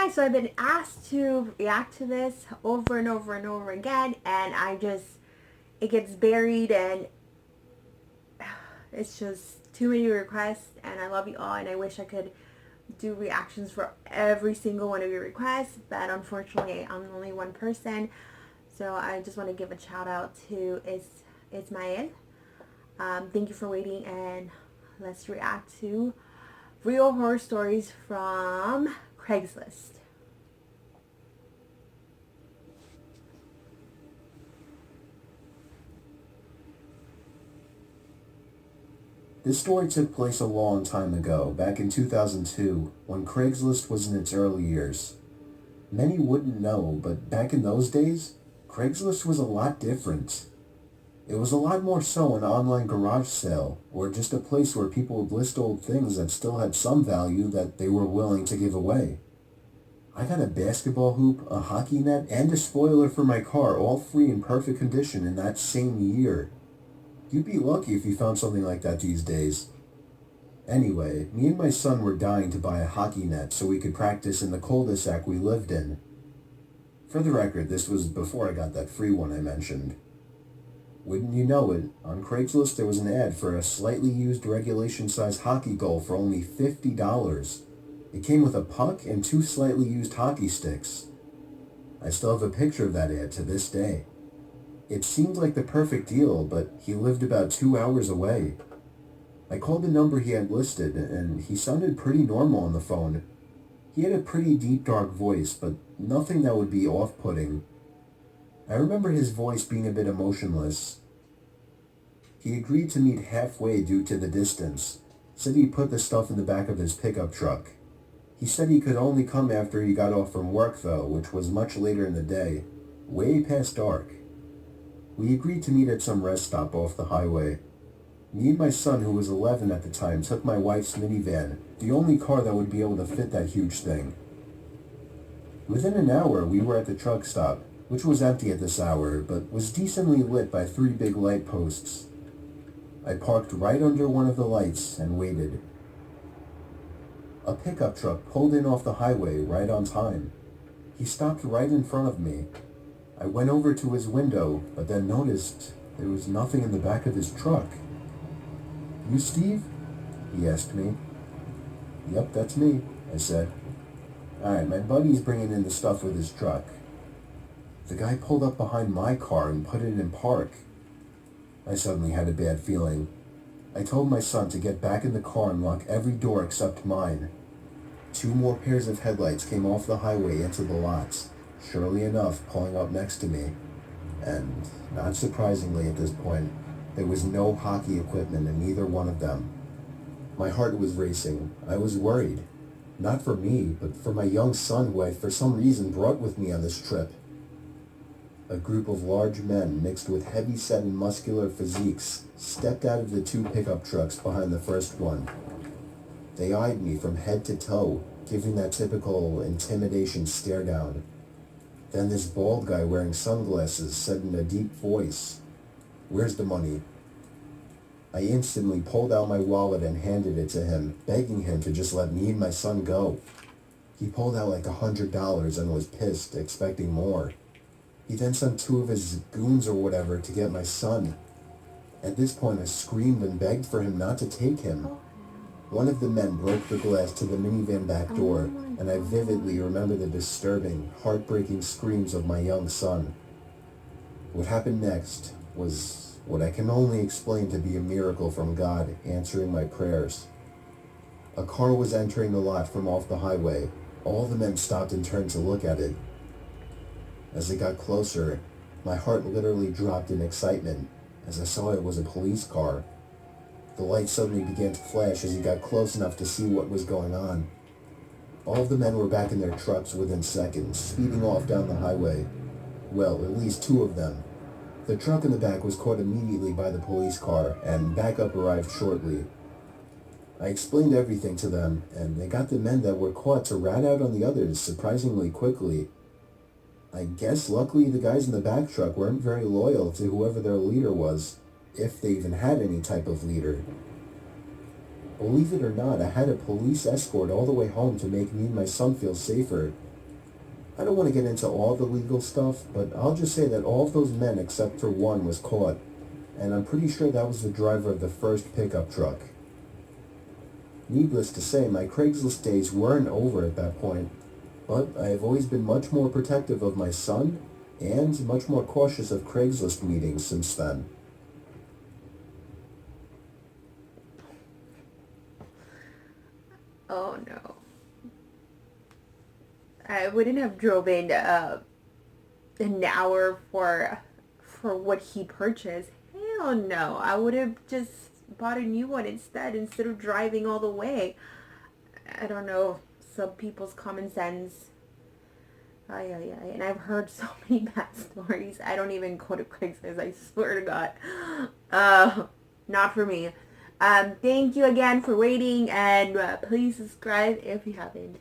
guys, so I've been asked to react to this over and over and over again, and it gets buried, and it's just too many requests, and I love you all, and I wish I could do reactions for every single one of your requests, but unfortunately I'm only one person. So I just want to give a shout out to Ismail. Thank you for waiting, and let's react to real horror stories from Craigslist. This story took place a long time ago, back in 2002, when Craigslist was in its early years. Many wouldn't know, but back in those days, Craigslist was a lot different. It was a lot more so an online garage sale, or just a place where people would list old things that still had some value that they were willing to give away. I got a basketball hoop, a hockey net, and a spoiler for my car, all free in perfect condition in that same year. You'd be lucky if you found something like that these days. Anyway, me and my son were dying to buy a hockey net so we could practice in the cul-de-sac we lived in. For the record, this was before I got that free one I mentioned. Wouldn't you know it, on Craigslist there was an ad for a slightly used regulation-size hockey goal for only $50. It came with a puck and 2 slightly used hockey sticks. I still have a picture of that ad to this day. It seemed like the perfect deal, but he lived about 2 hours away. I called the number he had listed, and he sounded pretty normal on the phone. He had a pretty deep, dark voice, but nothing that would be off-putting. I remember his voice being a bit emotionless. He agreed to meet halfway due to the distance, said he'd put the stuff in the back of his pickup truck. He said he could only come after he got off from work, though, which was much later in the day, way past dark. We agreed to meet at some rest stop off the highway. Me and my son, who was 11 at the time, took my wife's minivan, the only car that would be able to fit that huge thing. Within an hour, we were at the truck stop, which was empty at this hour, but was decently lit by 3 big light posts. I parked right under one of the lights and waited. A pickup truck pulled in off the highway right on time. He stopped right in front of me. I went over to his window, but then noticed there was nothing in the back of his truck. "You Steve?" he asked me. "Yep, that's me," I said. "Alright, my buddy's bringing in the stuff with his truck." The guy pulled up behind my car and put it in park. I suddenly had a bad feeling. I told my son to get back in the car and lock every door except mine. 2 more pairs of headlights came off the highway into the lots, surely enough pulling up next to me. And, not surprisingly at this point, there was no hockey equipment in either one of them. My heart was racing. I was worried. Not for me, but for my young son who I for some reason brought with me on this trip. A group of large men mixed with heavy-set and muscular physiques stepped out of the 2 pickup trucks behind the first one. They eyed me from head to toe, giving that typical intimidation stare down. Then this bald guy wearing sunglasses said in a deep voice, "Where's the money?" I instantly pulled out my wallet and handed it to him, begging him to just let me and my son go. He pulled out like $100 and was pissed, expecting more. He then sent 2 of his goons or whatever to get my son. At this point I screamed and begged for him not to take him. One of the men broke the glass to the minivan back door, and I vividly remember the disturbing, heartbreaking screams of my young son. What happened next was what I can only explain to be a miracle from God answering my prayers. A car was entering the lot from off the highway. All the men stopped and turned to look at it. As it got closer, my heart literally dropped in excitement as I saw it was a police car. The lights suddenly began to flash as he got close enough to see what was going on. All of the men were back in their trucks within seconds, speeding off down the highway. Well, at least 2 of them. The truck in the back was caught immediately by the police car, and backup arrived shortly. I explained everything to them, and they got the men that were caught to rat out on the others surprisingly quickly. I guess luckily the guys in the back truck weren't very loyal to whoever their leader was, if they even had any type of leader. Believe it or not, I had a police escort all the way home to make me and my son feel safer, I don't want to get into all the legal stuff, but I'll just say that all of those men except for one was caught, and I'm pretty sure that was the driver of the first pickup truck. Needless to say, my Craigslist days weren't over at that point, but I have always been much more protective of my son and much more cautious of Craigslist meetings since then. Oh no. I wouldn't have driven an hour for what he purchased. Hell no. I would have just bought a new one instead of driving all the way. I don't know. Some people's common sense. Ay, ay, ay. And I've heard so many bad stories. I don't even go to Craigslist. I swear to God. Not for me. Thank you again for waiting, and please subscribe if you haven't.